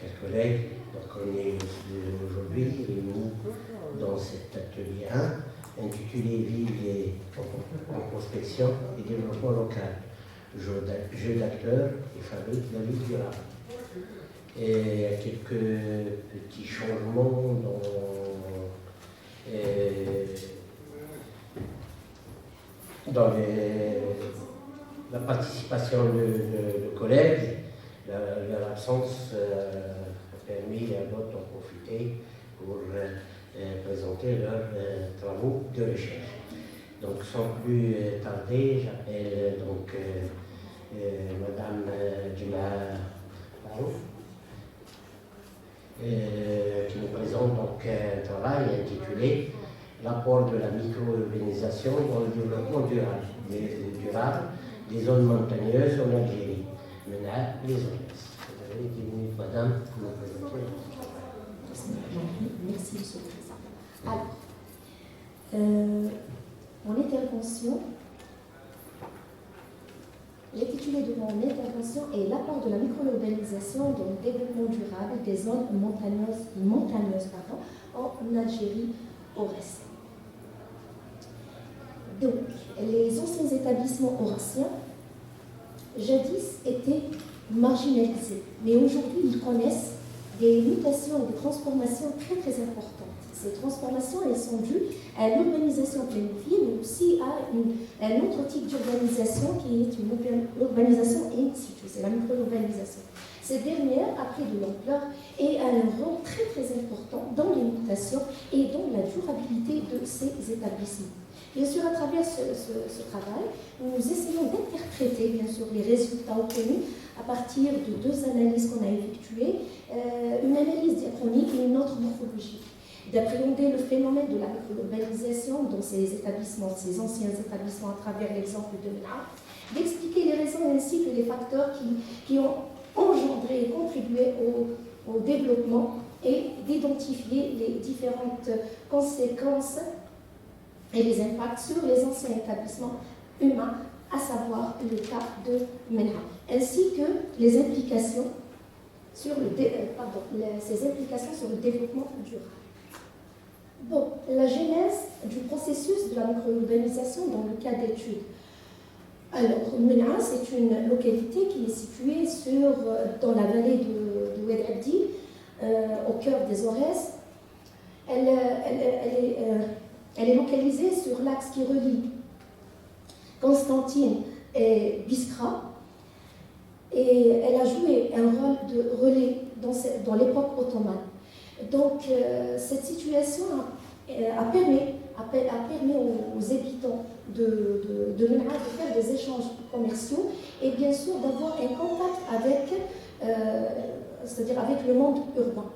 chers collègues, donc on est aujourd'hui réunis dans cet atelier 1 intitulé Ville et prospection et développement local, jeu d'acteurs et fabrique de la ville durable. Et il y a quelques petits changements dans la participation de collègues. L'absence a permis à d'autres d'en profiter pour présenter leurs travaux de recherche. Donc sans plus tarder, j'appelle donc Madame Djima Barouf, qui nous présente donc un travail intitulé L'apport de la micro-urbanisation dans le développement durable des zones montagneuses en Algérie. Maintenant, les zones. Vous avez 10 minutes, Madame, pour nous présenter. Merci, Monsieur le Président. Alors, mon intervention, l'intitulé de mon intervention est l'apport de la micro-urbanisation dans le développement durable des zones montagneuses en Algérie horacienne. Donc, les anciens établissements horaciens, jadis, étaient marginalisés, mais aujourd'hui, ils connaissent des mutations, des transformations très très importantes. Ces transformations, elles sont dues à l'urbanisation planifiée, mais aussi à un autre type d'urbanisation qui est une urbanisation in situ, c'est la micro-urbanisation. Cette dernière a pris de l'ampleur et a un rôle très très important dans les mutations et dans la durabilité de ces établissements. Bien sûr, à travers ce travail, nous essayons d'interpréter bien sûr les résultats obtenus à partir de deux analyses qu'on a effectuées, une analyse diachronique et une autre morphologique, d'appréhender le phénomène de la micro-urbanisation dans ces établissements, ces anciens établissements à travers l'exemple de Mena, d'expliquer les raisons ainsi que les facteurs qui ont engendré et contribué au développement et d'identifier les différentes conséquences et les impacts sur les anciens établissements humains, à savoir le cas de Mena, ainsi que les implications sur ces implications sur le développement durable. Bon, la genèse du processus de la micro-urbanisation dans le cas d'étude. Alors, Mena, c'est une localité qui est située dans la vallée de Oued Abdi, au cœur des Aurès. Elle est localisée sur l'axe qui relie Constantine et Biskra, et elle a joué un rôle de relais dans l'époque ottomane. Donc, cette situation a permis aux habitants de Mena de faire des échanges commerciaux et bien sûr d'avoir un contact c'est-à-dire avec le monde urbain.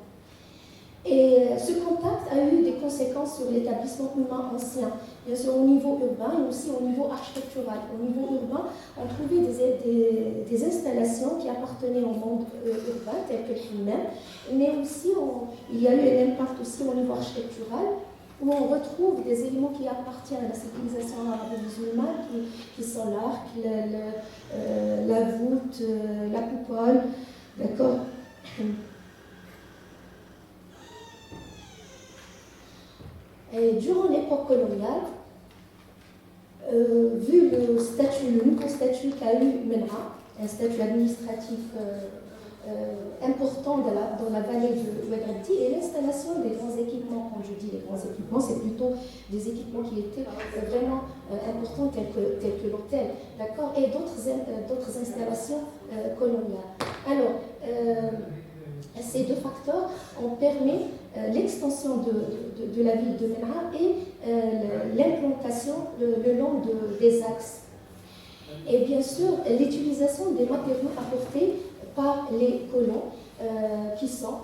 Et ce contact a eu des conséquences sur l'établissement humain ancien, bien sûr au niveau urbain et aussi au niveau architectural. Au niveau urbain, on trouvait des installations qui appartenaient au monde urbain, tel que le Himmel, mais aussi il y a eu un impact aussi au niveau architectural, où on retrouve des éléments qui appartiennent à la civilisation arabo-musulmane, qui sont l'arc, la voûte, la coupole, d'accord. Et durant l'époque coloniale, vu le nouveau statut qu'a eu Mena, un statut administratif important dans la vallée de Oued Abdi, et l'installation des grands équipements, quand je dis les grands équipements, c'est plutôt des équipements qui étaient vraiment importants, tels que l'hôtel, d'accord, et d'autres installations coloniales. Alors, ces deux facteurs ont permis l'extension de la ville de Mena et l'implantation le long des axes. Et bien sûr, l'utilisation des matériaux apportés par les colons qui sont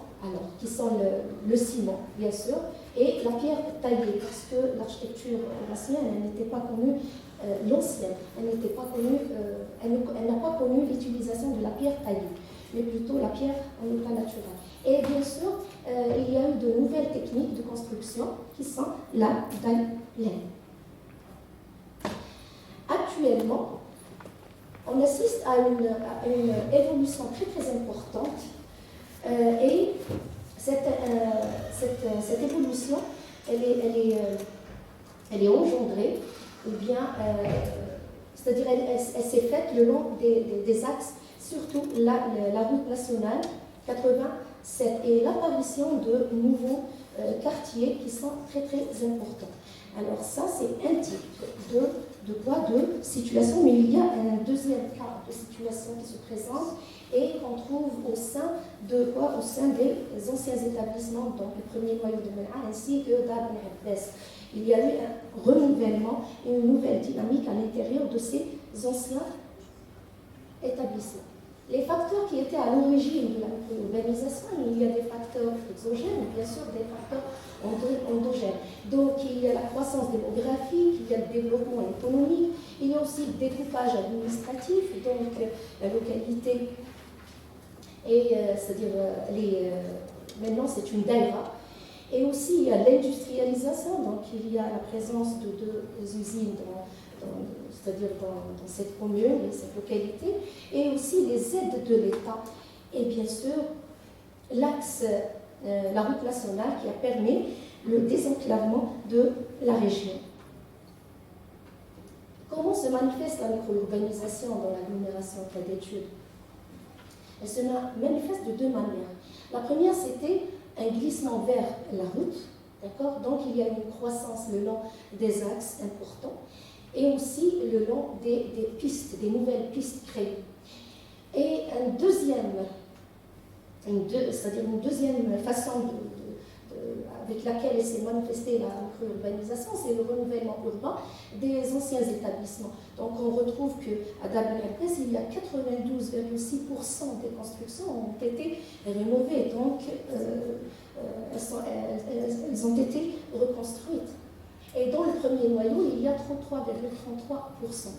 le ciment, bien sûr, et la pierre taillée, parce que l'architecture ancienne, elle n'était pas connue, l'ancienne, elle n'a pas connu l'utilisation de la pierre taillée, mais plutôt la pierre en état naturel. Et bien sûr, il y a eu de nouvelles techniques de construction qui sont la dalle laine. Actuellement, on assiste à une évolution très très importante et Cette évolution, elle est engendrée, ou bien, c'est-à-dire elle s'est faite le long des axes, surtout la route nationale 87 et l'apparition de nouveaux quartiers qui sont très très importants. Alors ça, c'est un type de situation, mais il y a un deuxième cas de situation qui se présente et qu'on trouve au sein des anciens établissements, donc le premier noyau de Men'a ainsi que Dar Ben Abbas. Il y a eu un renouvellement et une nouvelle dynamique à l'intérieur de ces anciens établissements. Les facteurs qui étaient à l'origine de l'urbanisation, il y a des facteurs exogènes et bien sûr des facteurs endogènes. Donc il y a la croissance démographique, il y a le développement économique, il y a aussi le découpage administratif, donc la localité, et c'est-à-dire maintenant c'est une daïra. Et aussi il y a l'industrialisation, donc il y a la présence de deux usines c'est-à-dire dans cette commune et cette localité, et aussi les aides de l'État, et bien sûr l'axe, la route nationale qui a permis le désenclavement de la région. Comment se manifeste la micro-urbanisation dans l'agglomération cas d'études? Elle se manifeste de deux manières. La première, c'était un glissement vers la route, d'accord? Donc il y a une croissance le long des axes importants, et aussi le long des pistes, des nouvelles pistes créées. Et c'est-à-dire une deuxième façon avec laquelle s'est manifestée la micro-urbanisation, c'est le renouvellement urbain des anciens établissements. Donc on retrouve qu'à Dar Ben Abbas, il y a 92,6% des constructions ont été rénovées, donc elles ont été reconstruites. Et dans le premier noyau, il y a 33,33%.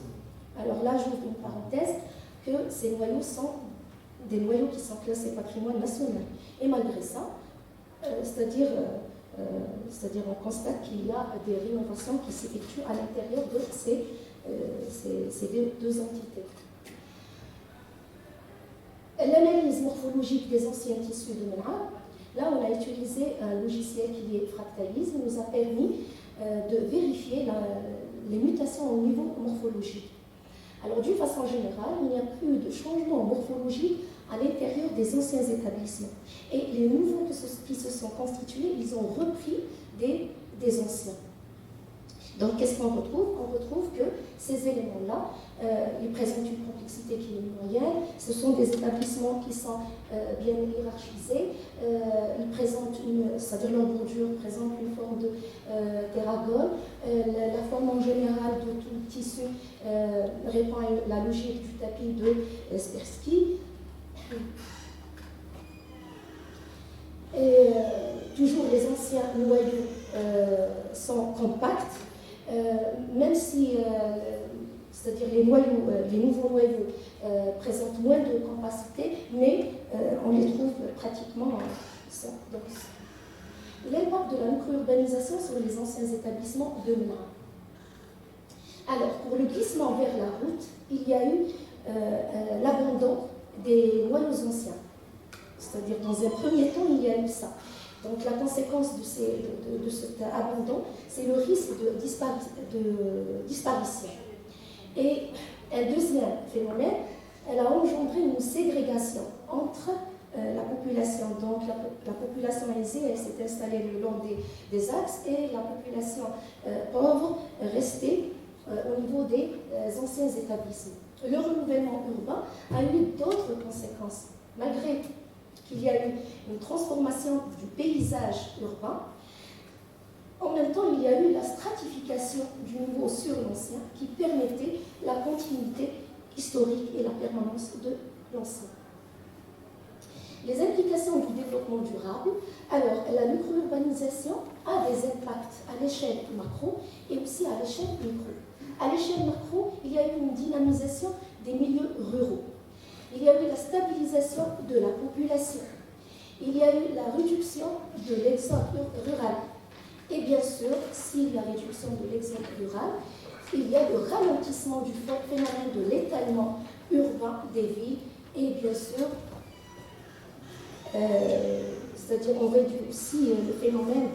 Alors là, j'ouvre une parenthèse, que ces noyaux sont des noyaux qui sont classés patrimoine national. Et malgré ça, c'est-à-dire on constate qu'il y a des rénovations qui s'effectuent à l'intérieur de ces deux entités. L'analyse morphologique des anciens tissus de Men'a, là on a utilisé un logiciel qui est Fractalise, nous a permis de vérifier les mutations au niveau morphologique. Alors d'une façon générale, il n'y a plus de changement morphologique à l'intérieur des anciens établissements. Et les nouveaux qui se sont constitués, ils ont repris des anciens. Donc qu'est-ce qu'on retrouve? On retrouve que ces éléments-là, ils présentent une complexité qui est moyenne. Ce sont des établissements qui sont bien hiérarchisés. Ils présentent c'est-à-dire leur bordure présente une forme de terragone. La forme en général de tout le tissu répond à la logique du tapis de Spersky. Et toujours les anciens noyaux sont compacts, même si c'est-à-dire les nouveaux noyaux présentent moins de compacité, mais on les trouve pratiquement ça. L'impact de la micro-urbanisation sur les anciens établissements de Men'a. Alors, pour le glissement vers la route, il y a eu l'abandon des noyaux anciens. C'est-à-dire, dans un premier temps, il y a eu ça. Donc, la conséquence de cet abandon, c'est le risque de disparition. Et un deuxième phénomène, elle a engendré une ségrégation entre la population. Donc, la population aisée, elle s'est installée le long des axes, et la population pauvre restée au niveau des anciens établissements. Le renouvellement urbain a eu d'autres conséquences. Malgré qu'il y a eu une transformation du paysage urbain, en même temps, il y a eu la stratification du nouveau sur l'ancien qui permettait la continuité historique et la permanence de l'ancien. Les implications du développement durable. Alors, la micro-urbanisation a des impacts à l'échelle macro et aussi à l'échelle micro. À l'échelle macro, il y a eu une dynamisation des milieux ruraux. Il y a eu la stabilisation de la population. Il y a eu la réduction de l'exode rural. Et bien sûr, s'il y a réduction de l'exode rural, il y a le ralentissement du phénomène de l'étalement urbain des villes et bien sûr, c'est-à-dire on réduit aussi le phénomène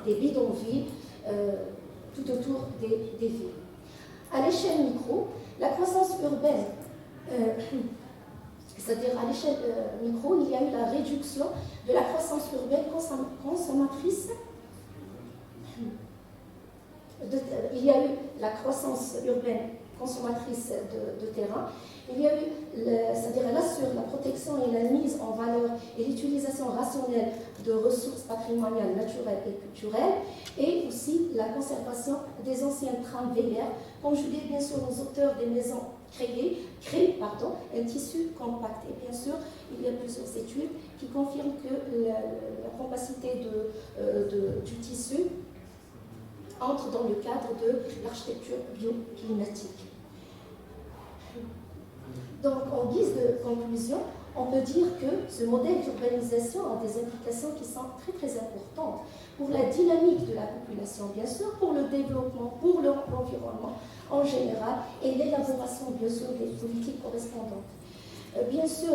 des bidonvilles tout autour des villes. À l'échelle micro, la croissance urbaine, c'est-à-dire à l'échelle micro, il y a eu la réduction de la croissance urbaine consommatrice. Il y a eu la croissance urbaine consommatrice de terrain. Il y a eu, c'est-à-dire elle assure la protection et la mise en valeur et l'utilisation rationnelle de ressources patrimoniales, naturelles et culturelles, et aussi la conservation des anciennes trames vélières, conjuguées bien sûr aux auteurs des maisons créent un tissu compact. Et bien sûr, il y a plusieurs études qui confirment que la compacité du tissu entre dans le cadre de l'architecture bioclimatique. Donc, en guise de conclusion, on peut dire que ce modèle d'urbanisation a des implications qui sont très très importantes pour la dynamique de la population, bien sûr, pour le développement, pour l'environnement en général et l'élaboration, bien sûr, des politiques correspondantes. Bien sûr,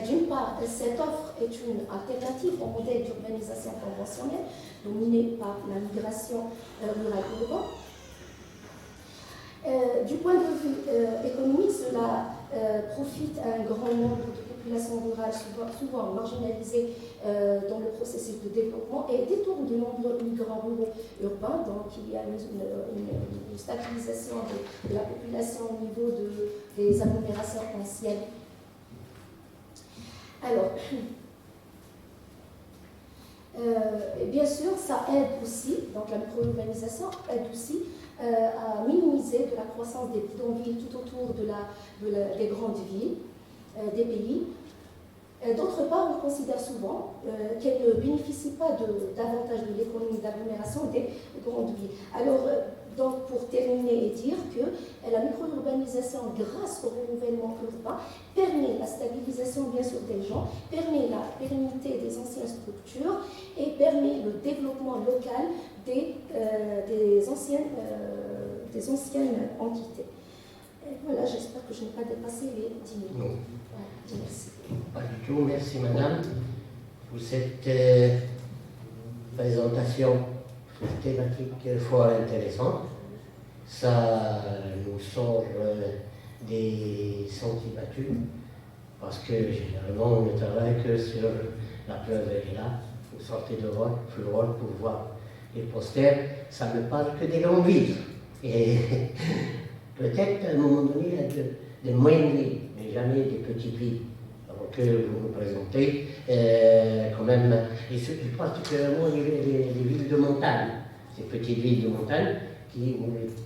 d'une part, cette offre est une alternative au modèle d'urbanisation conventionnelle dominé par la migration rurale-urbaine. Du point de vue économique, cela profite à un grand nombre de populations rurales souvent marginalisées dans le processus de développement et détourne de nombreux migrants ruraux urbains. Donc il y a une stabilisation de la population au niveau des agglomérations anciennes. Alors, bien sûr, ça aide aussi, donc la micro-urbanisation aide aussi à minimiser de la croissance des bidonvilles tout autour des grandes villes, des pays. D'autre part, on considère souvent qu'elle ne bénéficie pas davantage de l'économie d'agglomération des grandes villes. Alors, donc, pour terminer et dire que la micro-urbanisation, grâce au renouvellement urbain, permet la stabilisation, bien sûr, des gens, permet la pérennité des anciennes structures et permet le développement local des anciennes entités. Et voilà, j'espère que je n'ai pas dépassé les 10 minutes. Non. Ouais, merci. Pas du tout, merci madame pour cette présentation thématique fort intéressante. Ça nous sort des sentiers battus parce que généralement on ne travaille que sur la preuve est là. Vous sortez de Florol pour voir les posters, ça ne parle que des grandes villes. Et peut-être à un moment donné, il y a des moyennes villes, mais jamais des petites villes. Alors que vous nous présentez quand même, et particulièrement les villes de montagne, ces petites villes de montagne, qui,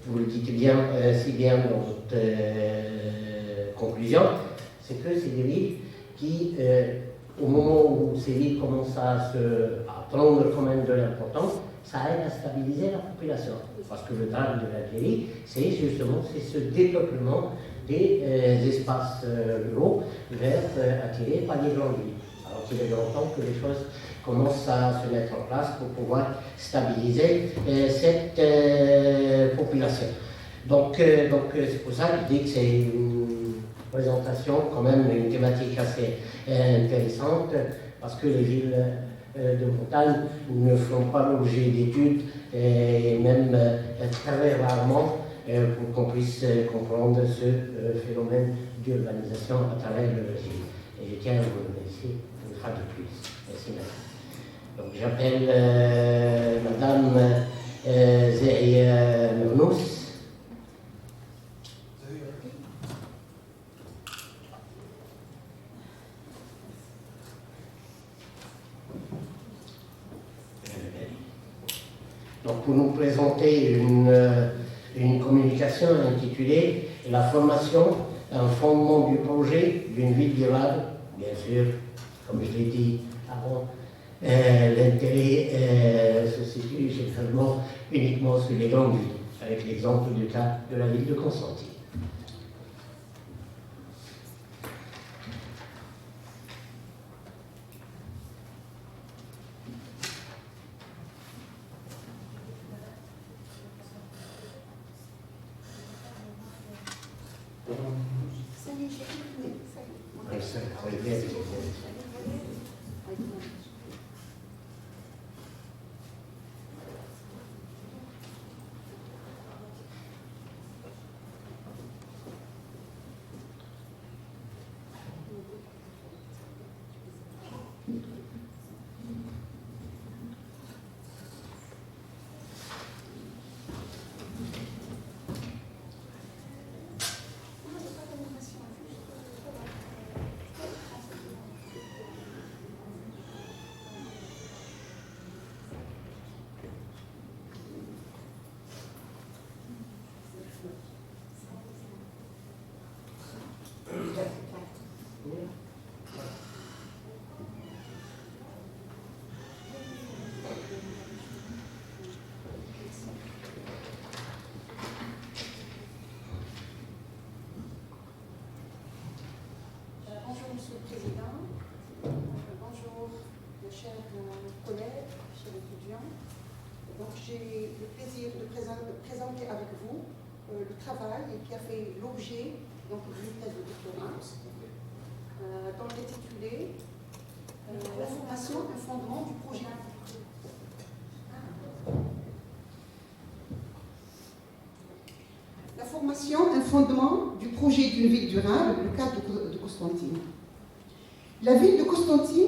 vous le dites bien, si bien dans votre conclusion, c'est que c'est des villes qui, au moment où ces villes commencent à prendre quand même de l'importance, ça aide à stabiliser la population. Parce que le drame de l'Algérie, c'est justement ce dépeuplement des espaces ruraux attirés par les grandes villes. Alors qu'il est grand temps que les choses commencent à se mettre en place pour pouvoir stabiliser cette population. Donc c'est pour ça que je dis que c'est une présentation, quand même une thématique assez intéressante, parce que les villes de montagne ne font pas l'objet d'études, et même très rarement, pour qu'on puisse comprendre ce phénomène d'urbanisation à travers le régime. Et je tiens à vous remercier une fois de plus. Merci madame. Donc j'appelle madame Zahia Mernouz. Donc, pour nous présenter une communication intitulée « La formation, un fondement du projet d'une ville durable ». Bien sûr, comme je l'ai dit avant, l'intérêt se situe généralement uniquement sur les grandes villes, avec l'exemple du cas de la ville de Constantine. Bonjour Monsieur le Président, bonjour mes chers collègues, chers étudiants. Donc j'ai le plaisir de présenter avec vous le travail qui a fait l'objet d'une thèse de doctorat, dont est intitulé La formation, un fondement du projet. La formation, un fondement du projet d'une ville durable, le cas de Constantine. La ville de Constantine,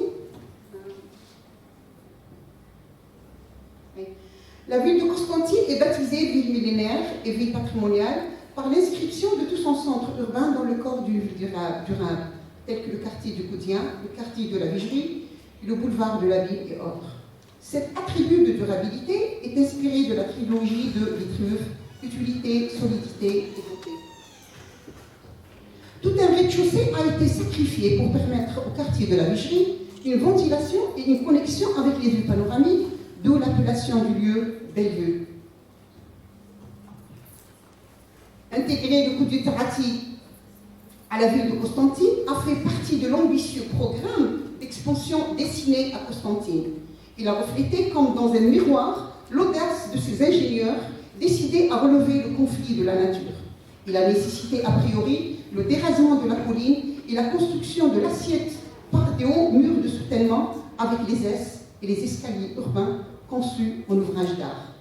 est baptisée ville millénaire et ville patrimoniale par l'inscription de tout son centre urbain dans le corps d'une ville durable, tel que le quartier du Coudien, le quartier de la Vigerie, le boulevard de la Ville et autres. Cet attribut de durabilité est inspiré de la trilogie de Vitruve, utilité, solidité et beauté. Tout un rez-de-chaussée a été sacrifié pour permettre au quartier de la Vigerie une ventilation et une connexion avec les vues panoramiques, d'où l'appellation du lieu Bellevue. Intégrer le Coudieu-Terrati à la ville de Constantine a fait partie de l'ambitieux programme d'expansion destiné à Constantine. Il a reflété, comme dans un miroir, l'audace de ces ingénieurs décidés à relever le conflit de la nature. Il a nécessité a priori le dérasement de la colline et la construction de l'assiette par des hauts murs de soutènement avec les ès et les escaliers urbains conçus en ouvrage d'art.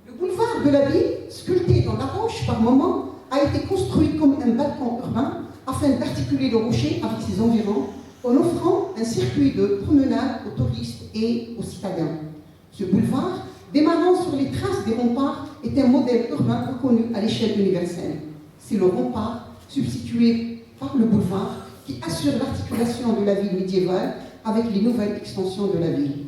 Le boulevard de la ville, sculpté dans la roche par moments, a été construit comme un balcon urbain afin d'articuler le rocher avec ses environs en offrant un circuit de promenade aux touristes et aux citadins. Ce boulevard, démarrant sur les traces des remparts, est un modèle urbain reconnu à l'échelle universelle. C'est le rempart, substitué par le boulevard, qui assure l'articulation de la ville médiévale avec les nouvelles extensions de la ville.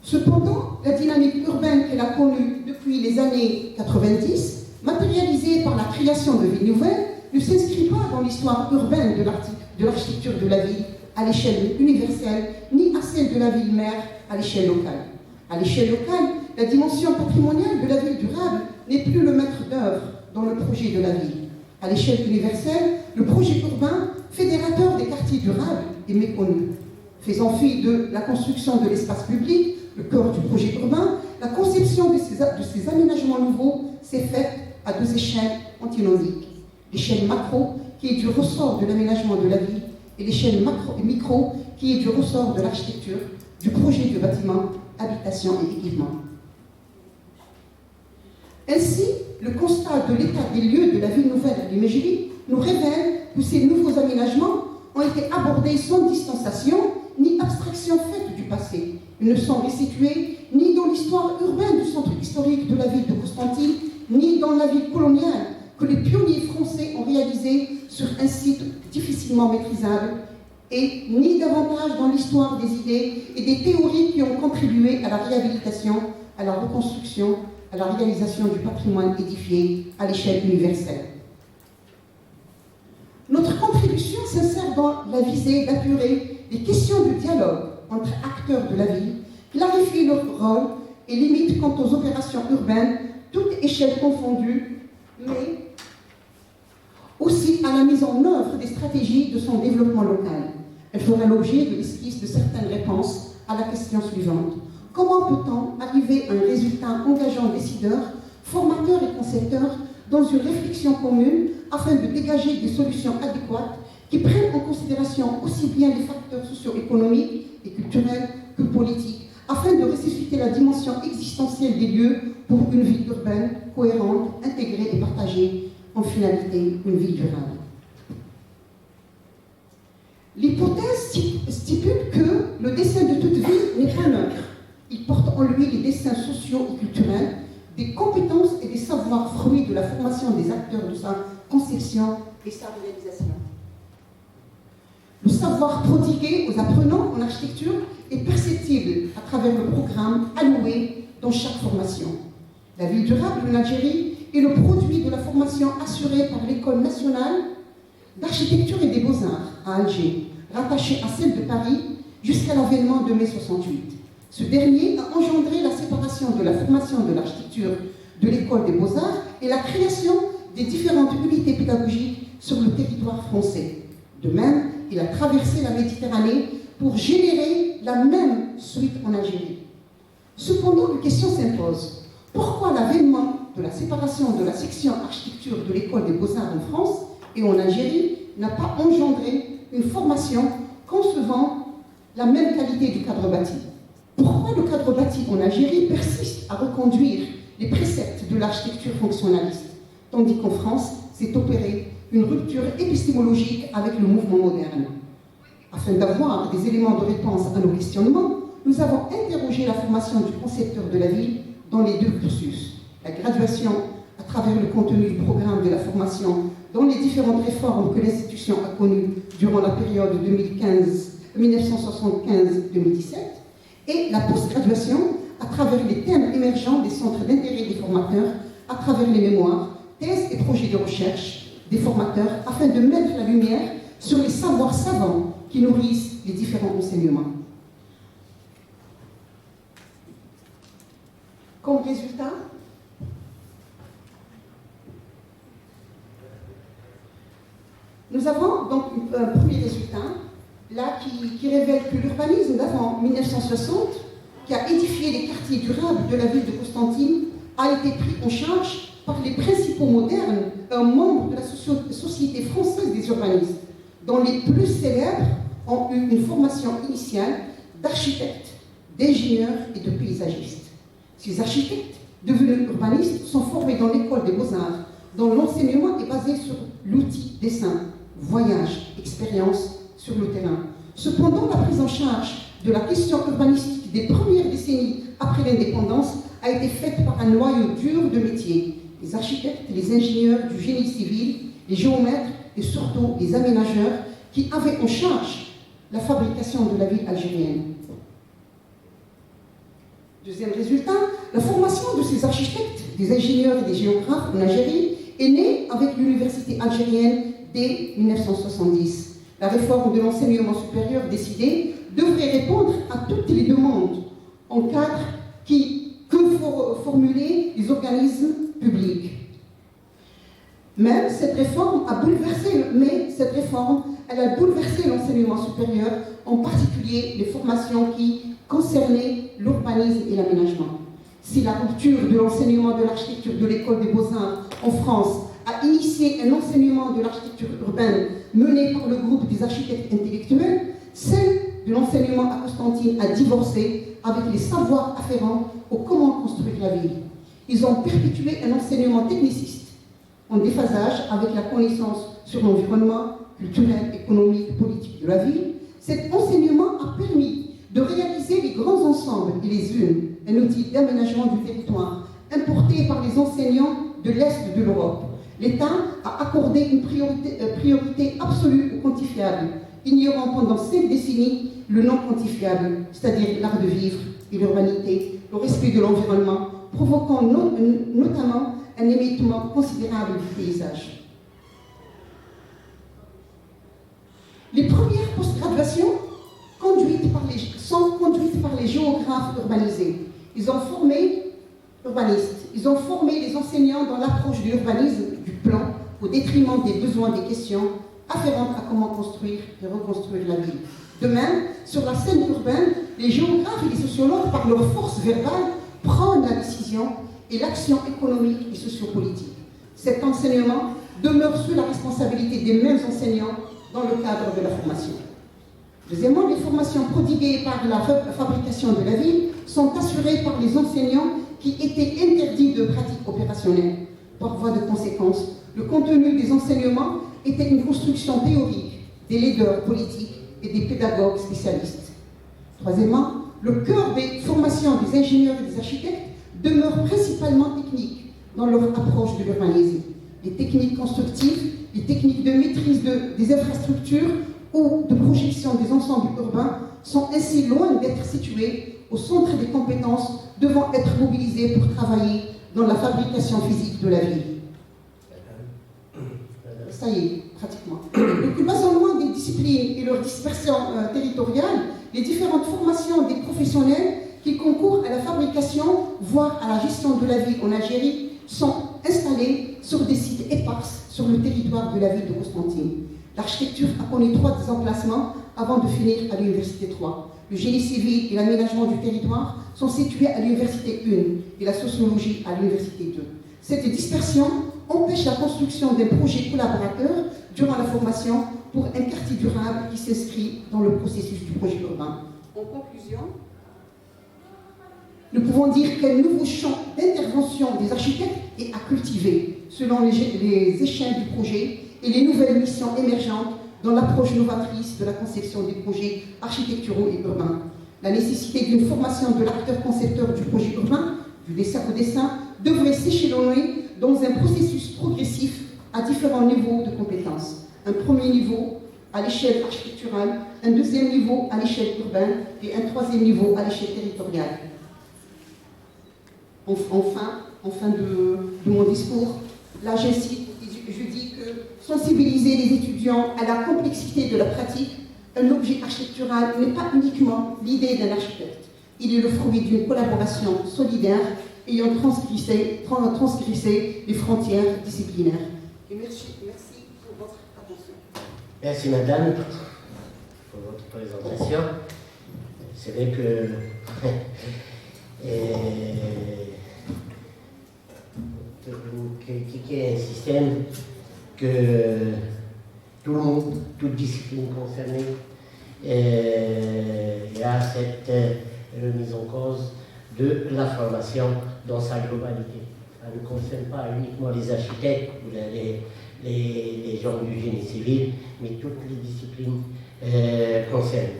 Cependant, la dynamique urbaine qu'elle a connue depuis les années 90, matérialisée par la création de villes nouvelles, ne s'inscrit pas dans l'histoire urbaine de l'architecture de la ville à l'échelle universelle, ni à celle de la ville-mère à l'échelle locale. À l'échelle locale, la dimension patrimoniale de la ville durable n'est plus le maître d'œuvre dans le projet de la ville. À l'échelle universelle, le projet urbain, fédérateur des quartiers durables, est méconnu. Faisant fi de la construction de l'espace public, le cœur du projet urbain, la conception de ces aménagements nouveaux s'est faite à deux échelles antinomiques. L'échelle macro, qui est du ressort de l'aménagement de la ville, et l'échelle micro, qui est du ressort de l'architecture, du projet de bâtiments, habitations et équipements. Ainsi, le constat de l'état des lieux de la ville nouvelle de l'Imagerie nous révèle que ces nouveaux aménagements ont été abordés sans distanciation ni abstraction faite du passé. Ils ne sont restitués ni dans l'histoire urbaine du centre historique de la ville de Constantine, ni dans la ville coloniale que les pionniers français ont réalisé sur un site difficilement maîtrisable, et ni davantage dans l'histoire des idées et des théories qui ont contribué à la réhabilitation, à la reconstruction, à la réalisation du patrimoine édifié à l'échelle universelle. Notre contribution s'insère dans la visée d'apurer les questions de dialogue entre acteurs de la ville, clarifier leur rôle et limite quant aux opérations urbaines, toutes échelles confondues, mais aussi à la mise en œuvre des stratégies de son développement local. Elle fera l'objet de l'esquisse de certaines réponses à la question suivante. Comment peut-on arriver à un résultat engageant décideurs, formateurs et concepteurs dans une réflexion commune afin de dégager des solutions adéquates qui prennent en considération aussi bien les facteurs socio-économiques et culturels que politiques, afin de ressusciter la dimension existentielle des lieux pour une ville urbaine, cohérente, intégrée et partagée, en finalité une ville durable. L'hypothèse stipule que le dessin de toute vie n'est pas neutre. Il porte en lui les destins sociaux et culturels, des compétences et des savoirs fruits de la formation des acteurs de sa conception et sa réalisation. Le savoir prodigué aux apprenants en architecture est perceptible à travers le programme alloué dans chaque formation. La ville durable en Algérie est le produit de la formation assurée par l'École nationale d'architecture et des beaux-arts à Alger, rattachée à celle de Paris jusqu'à l'avènement de mai 68. Ce dernier a engendré la séparation de la formation de l'architecture de l'École des beaux-arts et la création des différentes unités pédagogiques sur le territoire français. De même, il a traversé la Méditerranée pour générer la même suite en Algérie. Cependant, une question s'impose. Pourquoi l'avènement de la séparation de la section architecture de l'École des beaux-arts en France et en Algérie n'a pas engendré une formation concevant la même qualité du cadre bâti? Pourquoi le cadre bâti en Algérie persiste à reconduire les préceptes de l'architecture fonctionnaliste, tandis qu'en France s'est opérée une rupture épistémologique avec le mouvement moderne? Afin d'avoir des éléments de réponse à nos questionnements, nous avons interrogé la formation du concepteur de la ville dans les deux cursus. La graduation à travers le contenu du programme de la formation dans les différentes réformes que l'institution a connues durant la période 1975-2017, et la post-graduation à travers les thèmes émergents des centres d'intérêt des formateurs, à travers les mémoires, thèses et projets de recherche des formateurs, afin de mettre la lumière sur les savoirs savants qui nourrissent les différents enseignements. Comme résultat, nous avons donc un premier résultat là qui révèle que l'urbanisme d'avant 1960, qui a édifié les quartiers durables de la ville de Constantine, a été pris en charge par les principaux modernes, membres de la Société française des urbanistes, dont les plus célèbres ont eu une formation initiale d'architectes, d'ingénieurs et de paysagistes. Ces architectes, devenus urbanistes, sont formés dans l'école des beaux-arts, dont l'enseignement est basé sur l'outil dessin, voyage, expérience sur le terrain. Cependant, la prise en charge de la question urbanistique des premières décennies après l'indépendance a été faite par un noyau dur de métiers. Les architectes, les ingénieurs du génie civil, les géomètres et surtout les aménageurs qui avaient en charge la fabrication de la ville algérienne. Deuxième résultat, la formation de ces architectes, des ingénieurs et des géographes en Algérie est née avec l'université algérienne dès 1970. La réforme de l'enseignement supérieur décidée devrait répondre à toutes les demandes en cadre que formulaient les organismes publics. Mais cette réforme a bouleversé l'enseignement supérieur, en particulier les formations qui concernaient l'urbanisme et l'aménagement. Si la rupture de l'enseignement de l'architecture de l'École des Beaux-Arts en France a initié un enseignement de l'architecture urbaine mené par le groupe des architectes intellectuels, celle de l'enseignement à Constantine a divorcé avec les savoirs afférents au comment construire la ville. Ils ont perpétué un enseignement techniciste, en déphasage avec la connaissance sur l'environnement culturel, économique, politique de la ville. Cet enseignement a permis de réaliser les grands ensembles et les unes, un outil d'aménagement du territoire importé par les enseignants de l'Est de l'Europe. L'État a accordé une priorité absolue au quantifiable, ignorant pendant 5 décennies le non quantifiable, c'est-à-dire l'art de vivre et l'urbanité, le respect de l'environnement, provoquant notamment un émiettement considérable du paysage. Les premières post-graduations sont conduites par les géographes urbanisés. Ils ont formé les enseignants dans l'approche de l'urbanisme, du plan, au détriment des besoins des questions afférentes à comment construire et reconstruire la ville. De même, sur la scène urbaine, les géographes et les sociologues, par leur force verbale, prennent la décision et l'action économique et sociopolitique. Cet enseignement demeure sous la responsabilité des mêmes enseignants dans le cadre de la formation. Deuxièmement, les formations prodiguées par la fabrication de la ville sont assurées par les enseignants qui étaient interdits de pratiques opérationnelles. Par voie de conséquence, le contenu des enseignements était une construction théorique des leaders politiques et des pédagogues spécialistes. Troisièmement, le cœur des formations des ingénieurs et des architectes demeure principalement technique dans leur approche de l'urbanisme. Les techniques constructives, les techniques de maîtrise des infrastructures ou de projection des ensembles urbains sont ainsi loin d'être situées au centre des compétences devant être mobilisées pour travailler dans la fabrication physique de la ville. Ça y est, pratiquement. Donc, pas seulement des disciplines et leur dispersion territoriale, les différentes formations des professionnels qui concourent à la fabrication, voire à la gestion de la ville en Algérie, sont installés sur des sites éparses sur le territoire de la ville de Constantine. L'architecture a connu 3 emplacements avant de finir à l'Université 3. Le génie civil et l'aménagement du territoire sont situés à l'Université 1 et la sociologie à l'Université 2. Cette dispersion empêche la construction d'un projet collaborateur durant la formation pour un quartier durable qui s'inscrit dans le processus du projet urbain. En conclusion, nous pouvons dire qu'un nouveau champ d'intervention des architectes est à cultiver selon les échelles du projet et les nouvelles missions émergentes dans l'approche novatrice de la conception des projets architecturaux et urbains. La nécessité d'une formation de l'acteur concepteur du projet urbain, du dessin au dessin, devrait s'échelonner dans un processus progressif à différents niveaux de compétences. Un premier niveau à l'échelle architecturale, un deuxième niveau à l'échelle urbaine et un troisième niveau à l'échelle territoriale. Enfin de mon discours, là j'incite, je dis que sensibiliser les étudiants à la complexité de la pratique, un objet architectural n'est pas uniquement l'idée d'un architecte. Il est le fruit d'une collaboration solidaire ayant transgressé les frontières disciplinaires. Et merci pour votre attention. Merci madame pour votre présentation. C'est vrai que vous critiquez un système que tout le monde, toute discipline concernée, y a cette remise en cause de la formation dans sa globalité. Ça ne concerne pas uniquement les architectes ou les gens du génie civil, mais toutes les disciplines concernées.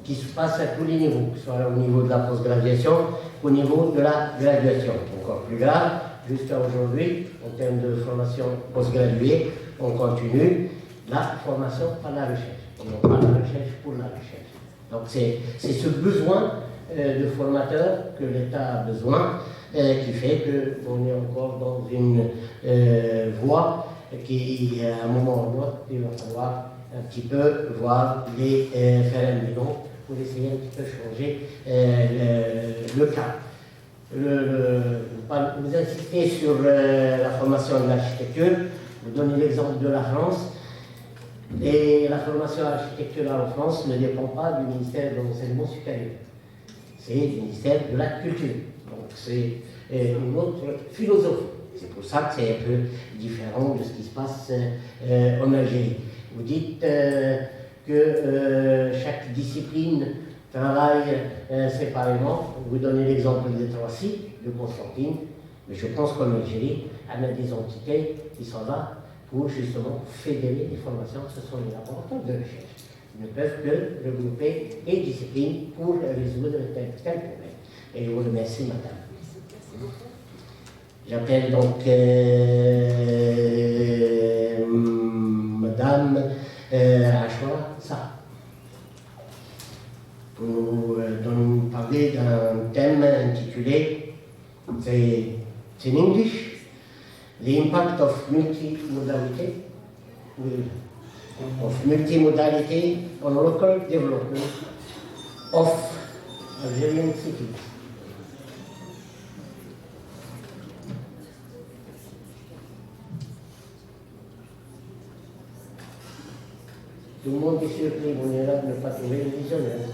Qui se passe à tous les niveaux, que ce soit au niveau de la post-graduation, au niveau de la graduation. Encore plus grave, jusqu'à aujourd'hui, en termes de formation post-graduée, on continue la formation par la recherche, et non pas la recherche pour la recherche. Donc c'est ce besoin de formateurs que l'État a besoin, qui fait qu'on est encore dans une voie qui, à un moment ou l'autre, il va falloir un petit peu voir les faire un bilan pour essayer un petit peu changer le cas. Vous insistez sur la formation de l'architecture, vous donnez l'exemple de la France, et la formation architecturale en France ne dépend pas du ministère de l'Enseignement supérieur, c'est du ministère de la Culture. Donc c'est une autre philosophie. C'est pour ça que c'est un peu différent de ce qui se passe en Algérie. Vous dites que chaque discipline travaille séparément. Vous donnez l'exemple des 3 sites de Constantine, mais je pense qu'en Algérie, on a des entités qui sont là pour justement fédérer les formations. Ce sont les laboratoires de recherche. Ils ne peuvent que regrouper les disciplines pour résoudre tel problème. Et je vous remercie, madame. Merci beaucoup. J'appelle donc madame Ashwa Sa pour nous parler d'un thème intitulé, c'est in English, The Impact of Multimodality on Local Development of Algerian Cities. Tout le monde est surpris, vulnérable, ne pas trouver le visionnaire.